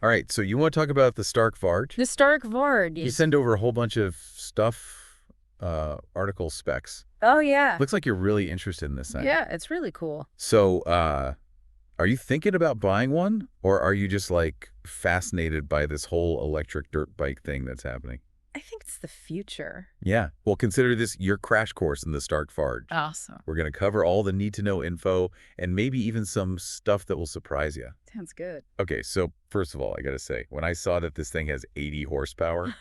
All right, so you want to talk about the Stark Varg? The Stark Varg. You send over a whole bunch of stuff, article specs. Oh, yeah. Looks like you're really interested in this thing. Yeah, it's really cool. So, are you thinking about buying one, or are you just like fascinated by this whole electric dirt bike thing that's happening? I think it's the future. Yeah. Well, consider this your crash course in the Stark Varg. Awesome. We're going to cover all the need-to-know info and maybe even some stuff that will surprise you. Sounds good. Okay, so first of all, I got to say, when I saw that this thing has 80 horsepower,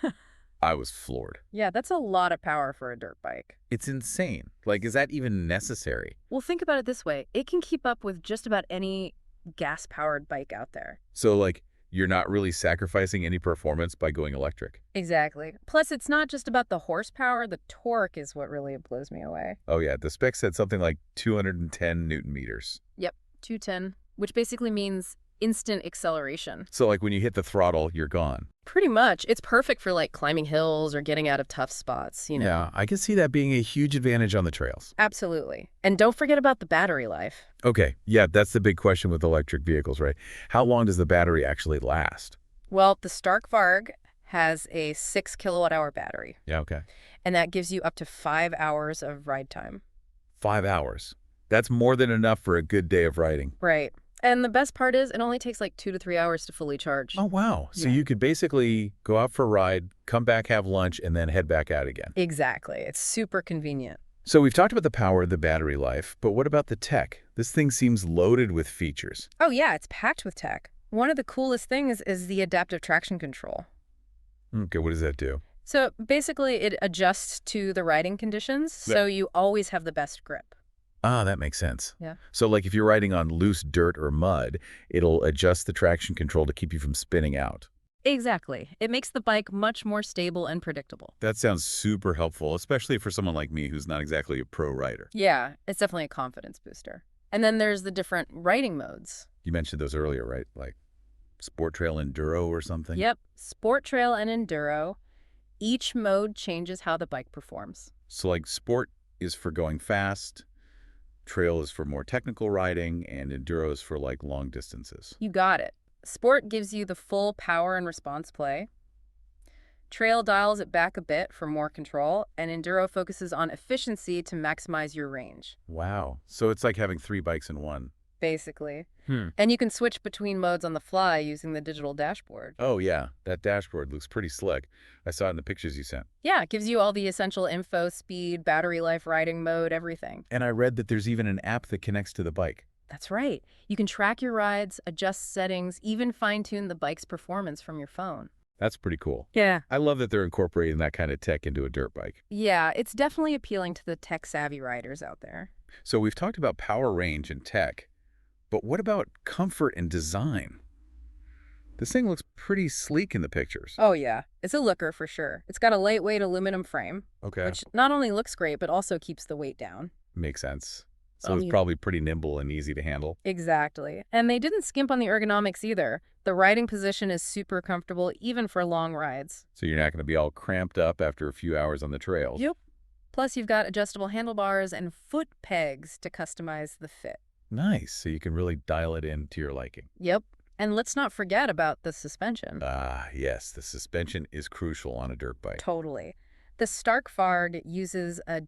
I was floored. Yeah, that's a lot of power for a dirt bike. It's insane. Like, is that even necessary? Well, think about it this way. It can keep up with just about any gas-powered bike out there. So, like, you're not really sacrificing any performance by going electric. Exactly. Plus, it's not just about the horsepower. The torque is what really blows me away. Oh, yeah, the spec said something like 210 newton meters. Yep, 210, which basically means instant acceleration. So, like, when you hit the throttle, you're gone. Pretty much. It's perfect for, like, climbing hills or getting out of tough spots, you know. Yeah, I can see that being a huge advantage on the trails. Absolutely. And don't forget about the battery life. Okay, yeah, that's the big question with electric vehicles, right? How long does the battery actually last? Well, the Stark Varg has a 6 kilowatt hour battery, Yeah, okay. and that gives you up to 5 hours of ride time. 5 hours. That's more than enough for a good day of riding. Right. And the best part is it only takes like 2 to 3 hours to fully charge. Oh, wow. So Yeah. you could basically go out for a ride, come back, have lunch, and then head back out again. Exactly. It's super convenient. So we've talked about the power of the battery life, but what about the tech? This thing seems loaded with features. Oh, yeah, it's packed with tech. One of the coolest things is the adaptive traction control. Okay, what does that do? So basically, it adjusts to the riding conditions, so you always have the best grip. Ah, that makes sense. Yeah. So like if you're riding on loose dirt or mud, it'll adjust the traction control to keep you from spinning out. Exactly. It makes the bike much more stable and predictable. That sounds super helpful, especially for someone like me who's not exactly a pro rider. Yeah, it's definitely a confidence booster. And then there's the different riding modes. You mentioned those earlier, right? Like Sport Trail Enduro or something? Yep, Sport Trail and Enduro. Each mode changes how the bike performs. So like Sport is for going fast, Trail is for more technical riding, and Enduro is for like long distances. You got it. Sport gives you the full power and response play. Trail dials it back a bit for more control, and Enduro focuses on efficiency to maximize your range, Wow. So it's like having 3 bikes in one. basically. Hmm. And you can switch between modes on the fly using the digital dashboard. Oh, yeah. That dashboard looks pretty slick. I saw it in the pictures you sent. Yeah, it gives you all the essential info, speed, battery life, riding mode, everything. And I read that there's even an app that connects to the bike. That's right. You can track your rides, adjust settings, even fine-tune the bike's performance from your phone. That's pretty cool. Yeah. I love that they're incorporating that kind of tech into a dirt bike. Yeah, it's definitely appealing to the tech-savvy riders out there. So we've talked about power, range, and tech, but what about comfort and design? This thing looks pretty sleek in the pictures. Oh, yeah. It's a looker for sure. It's got a lightweight aluminum frame, Okay. which not only looks great, but also keeps the weight down. Makes sense. So I it's mean- probably pretty nimble and easy to handle. Exactly. And they didn't skimp on the ergonomics either. The riding position is super comfortable, even for long rides. So you're not going to be all cramped up after a few hours on the trails. Yep. Plus, you've got adjustable handlebars and foot pegs to customize the fit. Nice. So you can really dial it in to your liking. Yep. And let's not forget about the suspension. Ah, yes. The suspension is crucial on a dirt bike. Totally. The Stark Varg uses a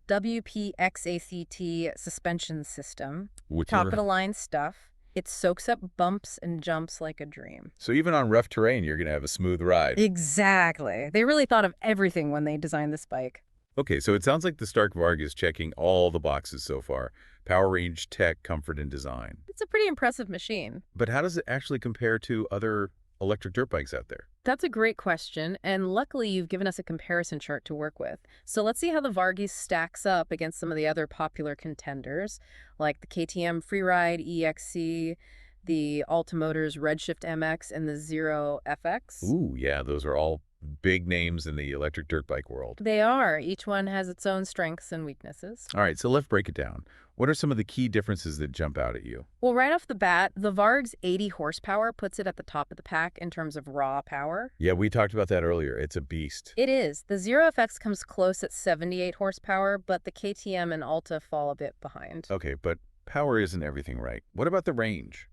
WPXACT suspension system. Which Top of the line stuff. It soaks up bumps and jumps like a dream. So even on rough terrain, you're going to have a smooth ride. Exactly. They really thought of everything when they designed this bike. Okay, so it sounds like the Stark Varg is checking all the boxes so far. Power, range, tech, comfort, and design. It's a pretty impressive machine. But how does it actually compare to other electric dirt bikes out there? That's a great question, and luckily you've given us a comparison chart to work with. So let's see how the Vargy stacks up against some of the other popular contenders, like the KTM Freeride EXC, the Altamotors Redshift MX, and the Zero FX. Ooh, yeah, those are all big names in the electric dirt bike world. They are. Each one has its own strengths and weaknesses. All right, so let's break it down. What are some of the key differences that jump out at you? Well, right off the bat, the Varg's 80 horsepower puts it at the top of the pack in terms of raw power. Yeah, we talked about that earlier. It's a beast. It is. The Zero FX comes close at 78 horsepower, but the KTM and Alta fall a bit behind. Okay, but power isn't everything, right? What about the range?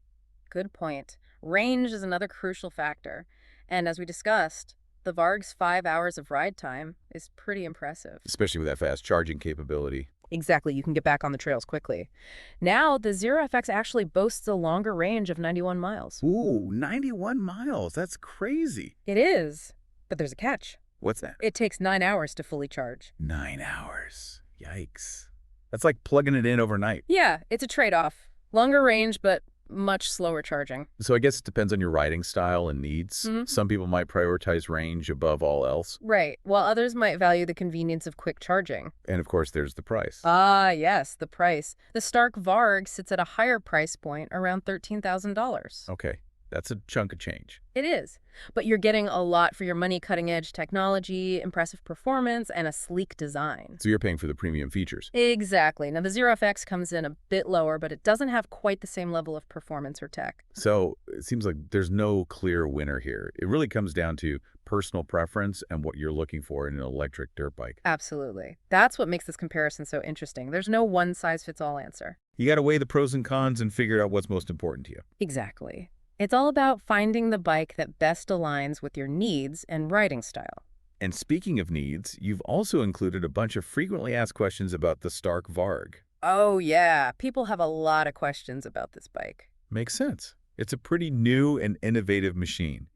Good point. Range is another crucial factor. And as we discussed, the Varg's 5 hours of ride time is pretty impressive. Especially with that fast charging capability. Exactly, you can get back on the trails quickly. Now, the Zero FX actually boasts a longer range of 91 miles. Ooh, 91 miles. That's crazy. It is, but there's a catch. What's that? It takes 9 hours to fully charge. 9 hours. Yikes. That's like plugging it in overnight. Yeah, it's a trade-off. Longer range, but much slower charging. So I guess it depends on your riding style and needs. Some people might prioritize range above all else. Right, while others might value the convenience of quick charging. And of course, there's the price. Ah, yes, the price. The Stark Varg sits at a higher price point, around $13,000. Okay, that's a chunk of change. It is. But you're getting a lot for your money, cutting-edge technology, impressive performance, and a sleek design. So you're paying for the premium features. Exactly. Now, the Zero FX comes in a bit lower, but it doesn't have quite the same level of performance or tech. So it seems like there's no clear winner here. It really comes down to personal preference and what you're looking for in an electric dirt bike. Absolutely. That's what makes this comparison so interesting. There's no one-size-fits-all answer. You got to weigh the pros and cons and figure out what's most important to you. Exactly. It's all about finding the bike that best aligns with your needs and riding style. And speaking of needs, you've also included a bunch of frequently asked questions about the Stark Varg. Oh, yeah. People have a lot of questions about this bike. Makes sense. It's a pretty new and innovative machine.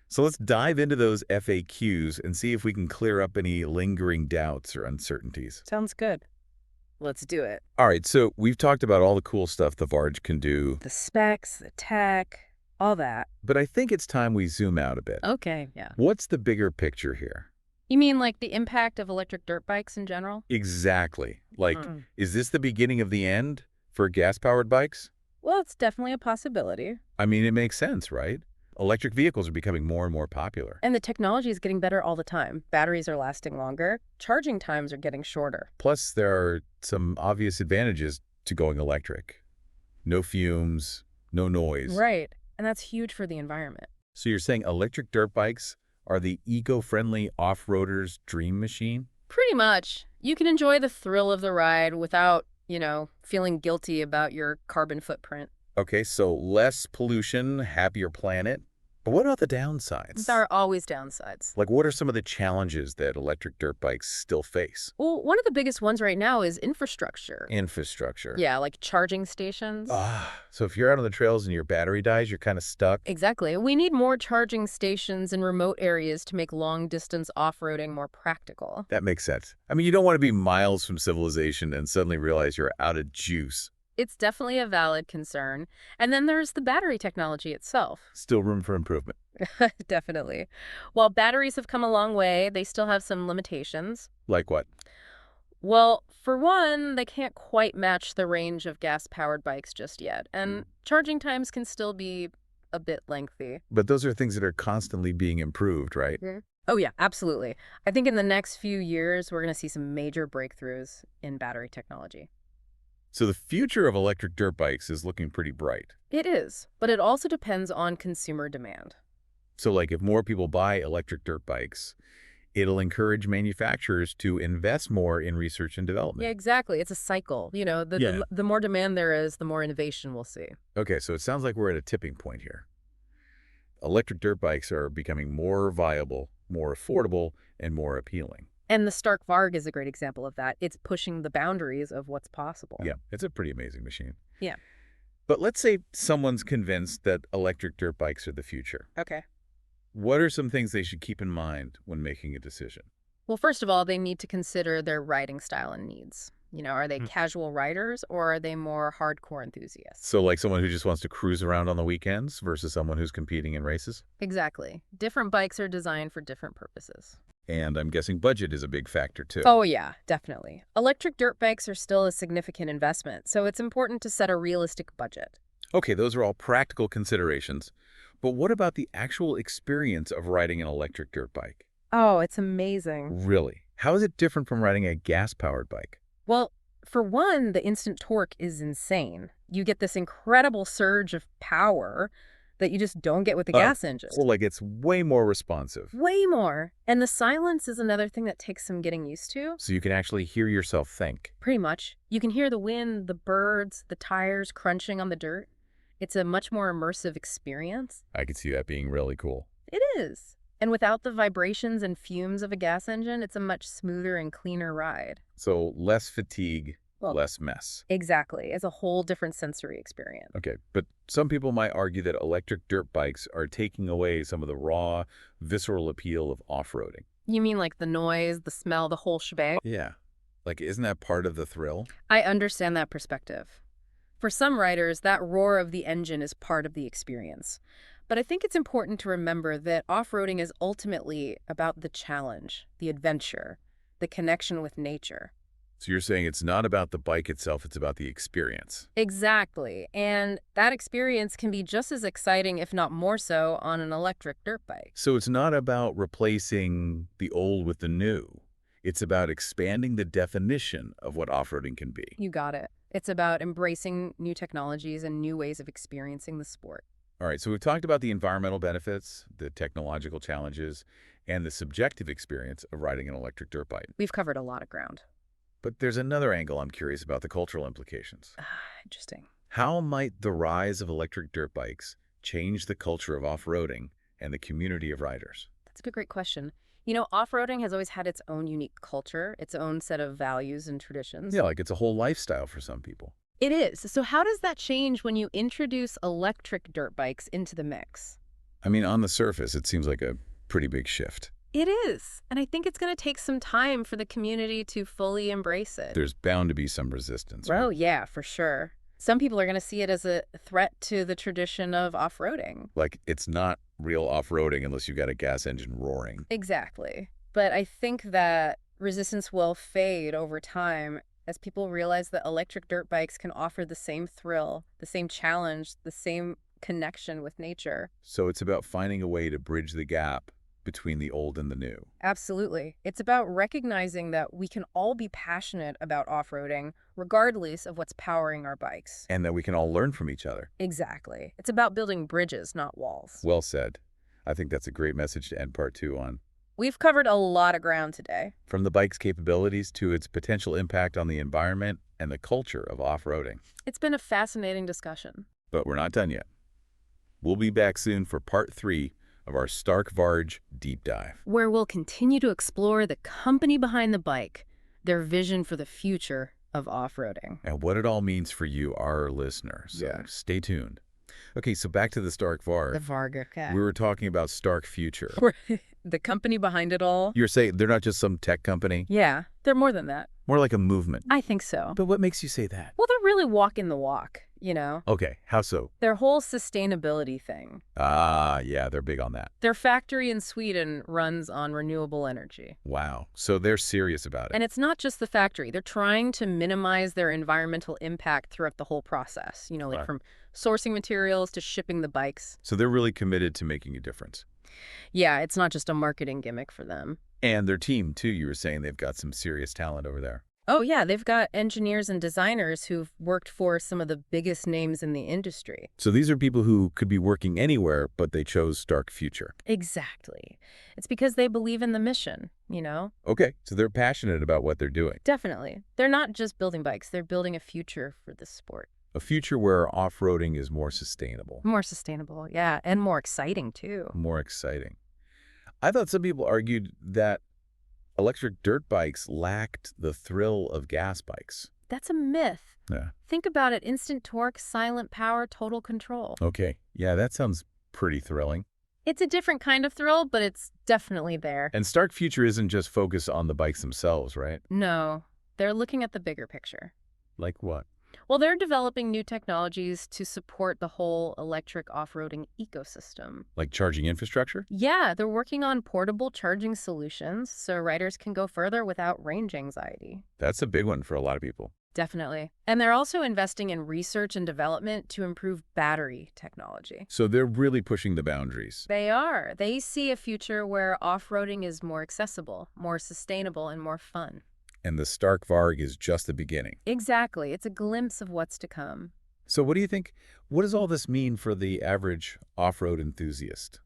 So let's dive into those FAQs and see if we can clear up any lingering doubts or uncertainties. Sounds good. Let's do it. All right, so we've talked about all the cool stuff the Varg can do, The specs, the tech, all that. but I think it's time we zoom out a bit. Okay, yeah. What's the bigger picture here? You mean like the impact of electric dirt bikes in general? Exactly. Like, is this the beginning of the end for gas-powered bikes? Well, it's definitely a possibility. I mean, it makes sense, right? Electric vehicles are becoming more and more popular. And the technology is getting better all the time. Batteries are lasting longer. Charging times are getting shorter. Plus, there are some obvious advantages to going electric. No fumes, no noise. Right. And that's huge for the environment. So you're saying electric dirt bikes are the eco-friendly off-roader's dream machine? Pretty much. You can enjoy the thrill of the ride without, feeling guilty about your carbon footprint. Okay, so less pollution, happier planet. But what about the downsides? There are always downsides. Like, what are some of the challenges that electric dirt bikes still face? Well, one of the biggest ones right now is infrastructure. Infrastructure. Yeah, like charging stations. So if you're out on the trails and your battery dies, you're kind of stuck. Exactly. We need more charging stations in remote areas to make long-distance off-roading more practical. That makes sense. I mean, you don't want to be miles from civilization and suddenly realize you're out of juice. It's definitely a valid concern. And then there's the battery technology itself. Still room for improvement. Definitely. While batteries have come a long way, they still have some limitations. Like what? Well, for one, they can't quite match the range of gas-powered bikes just yet, and charging times can still be a bit lengthy. But those are things that are constantly being improved, right? Oh, yeah, absolutely. I think in the next few years, we're going to see some major breakthroughs in battery technology. So the future of electric dirt bikes is looking pretty bright. It is, but it also depends on consumer demand. So like if more people buy electric dirt bikes, it'll encourage manufacturers to invest more in research and development. Yeah, exactly. It's a cycle. The more demand there is, the more innovation we'll see. Okay, so it sounds like we're at a tipping point here. Electric dirt bikes are becoming more viable, more affordable, and more appealing. And the Stark Varg is a great example of that. It's pushing the boundaries of what's possible. Yeah, it's a pretty amazing machine. Yeah. But let's say someone's convinced that electric dirt bikes are the future. Okay. What are some things they should keep in mind when making a decision? Well, first of all, they need to consider their riding style and needs. Are they casual riders or are they more hardcore enthusiasts? So like someone who just wants to cruise around on the weekends versus someone who's competing in races? Exactly. Different bikes are designed for different purposes. And I'm guessing budget is a big factor too. Oh, yeah, definitely. Electric dirt bikes are still a significant investment, so it's important to set a realistic budget. Okay, those are all practical considerations. But what about the actual experience of riding an electric dirt bike? Oh, it's amazing. Really? How is it different from riding a gas-powered bike? Well, for one, the instant torque is insane. You get this incredible surge of power that you just don't get with the gas engine. Well, like it's way more responsive. Way more. And the silence is another thing that takes some getting used to. So you can actually hear yourself think. Pretty much. You can hear the wind, the birds, the tires crunching on the dirt. It's a much more immersive experience. I could see that being really cool. It is. And without the vibrations and fumes of a gas engine, it's a much smoother and cleaner ride. So less fatigue, Well, less mess. exactly. It's a whole different sensory experience. Okay, but some people might argue that electric dirt bikes are taking away some of the raw, visceral appeal of off-roading. You mean like the noise, the smell, the whole shebang? Yeah. Like, isn't that part of the thrill? I understand that perspective. For some riders, that roar of the engine is part of the experience. But I think it's important to remember that off-roading is ultimately about the challenge, the adventure, the connection with nature. So you're saying it's not about the bike itself, it's about the experience. Exactly. And that experience can be just as exciting, if not more so, on an electric dirt bike. So it's not about replacing the old with the new. It's about expanding the definition of what off-roading can be. You got it. It's about embracing new technologies and new ways of experiencing the sport. All right, so we've talked about the environmental benefits, the technological challenges, and the subjective experience of riding an electric dirt bike. We've covered a lot of ground. But there's another angle I'm curious about, the cultural implications. Interesting. How might the rise of electric dirt bikes change the culture of off-roading and the community of riders? That's a great question. You know, off-roading has always had its own unique culture, its own set of values and traditions. Yeah, like it's a whole lifestyle for some people. It is. So how does that change when you introduce electric dirt bikes into the mix? I mean, on the surface, it seems like a pretty big shift. It is. And I think it's going to take some time for the community to fully embrace it. There's bound to be some resistance. Oh, Right? yeah, for sure. Some people are going to see it as a threat to the tradition of off-roading. Like, it's not real off-roading unless you've got a gas engine roaring. Exactly. But I think that resistance will fade over time as people realize that electric dirt bikes can offer the same thrill, the same challenge, the same connection with nature. So it's about finding a way to bridge the gap between the old and the new. Absolutely. It's about recognizing that we can all be passionate about off-roading regardless of what's powering our bikes. And that we can all learn from each other. Exactly. It's about building bridges, not walls. Well said. I think that's a great message to end part 2 on. We've covered a lot of ground today. From the bike's capabilities to its potential impact on the environment and the culture of off-roading. It's been a fascinating discussion. But we're not done yet. We'll be back soon for part 3 of our Stark Varg deep dive. Where we'll continue to explore the company behind the bike, their vision for the future of off-roading. And what it all means for you, our listeners. So Yeah. stay tuned. Okay, so back to the Stark Varg. The Varg, okay. We were talking about Stark Future. The company behind it all? You're saying they're not just some tech company, Yeah, they're more than that. more like a movement. I think so. But what makes you say that? Well, they're really walking the walk, you know? Okay, how so? Their whole sustainability thing. Ah, yeah, they're big on that. Their factory in Sweden runs on renewable energy. Wow, so they're serious about it. And it's not just the factory. They're trying to minimize their environmental impact throughout the whole process, you know, like Right. from sourcing materials to shipping the bikes. So they're really committed to making a difference. Yeah, it's not just a marketing gimmick for them. And their team, too, you were saying they've got some serious talent over there. Oh, yeah, they've got engineers and designers who've worked for some of the biggest names in the industry. So these are people who could be working anywhere, but they chose Stark Future. Exactly. It's because they believe in the mission, you know? Okay, so they're passionate about what they're doing. Definitely. They're not just building bikes, they're building a future for this sport. A future where off-roading is more sustainable, More sustainable, yeah, and more exciting, too. more exciting. I thought some people argued that electric dirt bikes lacked the thrill of gas bikes. That's a myth. Yeah. Think about it. Instant torque, silent power, total control. Okay, yeah, that sounds pretty thrilling. It's a different kind of thrill, but it's definitely there. And Stark Future isn't just focused on the bikes themselves, right? No, they're looking at the bigger picture. Like what? Well, they're developing new technologies to support the whole electric off-roading ecosystem. Like charging infrastructure? Yeah, they're working on portable charging solutions so riders can go further without range anxiety. That's a big one for a lot of people. Definitely. And they're also investing in research and development to improve battery technology. So they're really pushing the boundaries. They are. They see a future where off-roading is more accessible, more sustainable, and more fun. And the Stark Varg is just the beginning. Exactly. It's a glimpse of what's to come. So what do you think? What does all this mean for the average off-road enthusiast?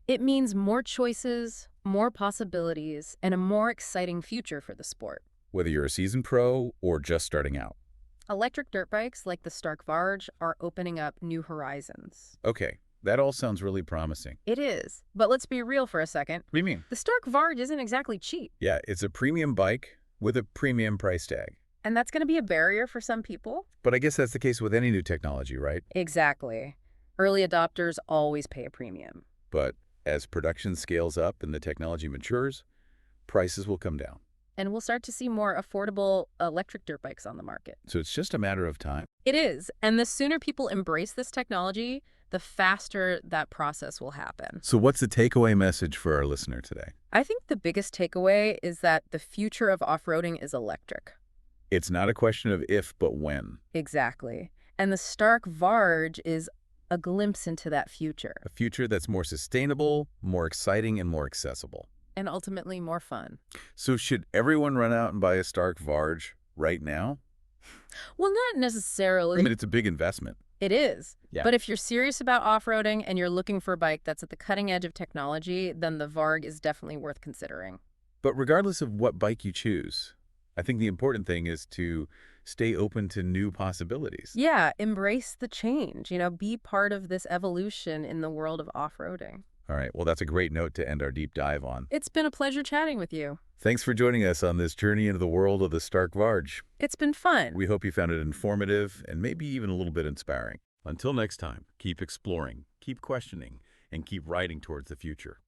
It means more choices, more possibilities, and a more exciting future for the sport. Whether you're a seasoned pro or just starting out. Electric dirt bikes like the Stark Varg are opening up new horizons. Okay, that all sounds really promising. It is. But let's be real for a second. What do you mean? The Stark Varg isn't exactly cheap, Yeah, it's a premium bike with a premium price tag. and that's going to be a barrier for some people. But I guess that's the case with any new technology, right? Exactly. Early adopters always pay a premium. But as production scales up and the technology matures, prices will come down. And we'll start to see more affordable electric dirt bikes on the market. So it's just a matter of time. It is. And the sooner people embrace this technology, the faster that process will happen. So what's the takeaway message for our listener today? I think the biggest takeaway is that the future of off-roading is electric. It's not a question of if, but when. Exactly. And the Stark Varg is a glimpse into that future, A future that's more sustainable, more exciting, and more accessible. and ultimately more fun. So should everyone run out and buy a Stark Varg right now? Well, not I necessarily. mean, it's a big investment. It is. Yeah. But if you're serious about off-roading and you're looking for a bike that's at the cutting edge of technology, then the Varg is definitely worth considering. But regardless of what bike you choose, I think the important thing is to stay open to new possibilities. Yeah, embrace the change, be part of this evolution in the world of off-roading. All right, well, that's a great note to end our deep dive on. It's been a pleasure chatting with you. Thanks for joining us on this journey into the world of the Stark Varg. It's been fun. We hope you found it informative and maybe even a little bit inspiring. Until next time, keep exploring, keep questioning, and keep riding towards the future.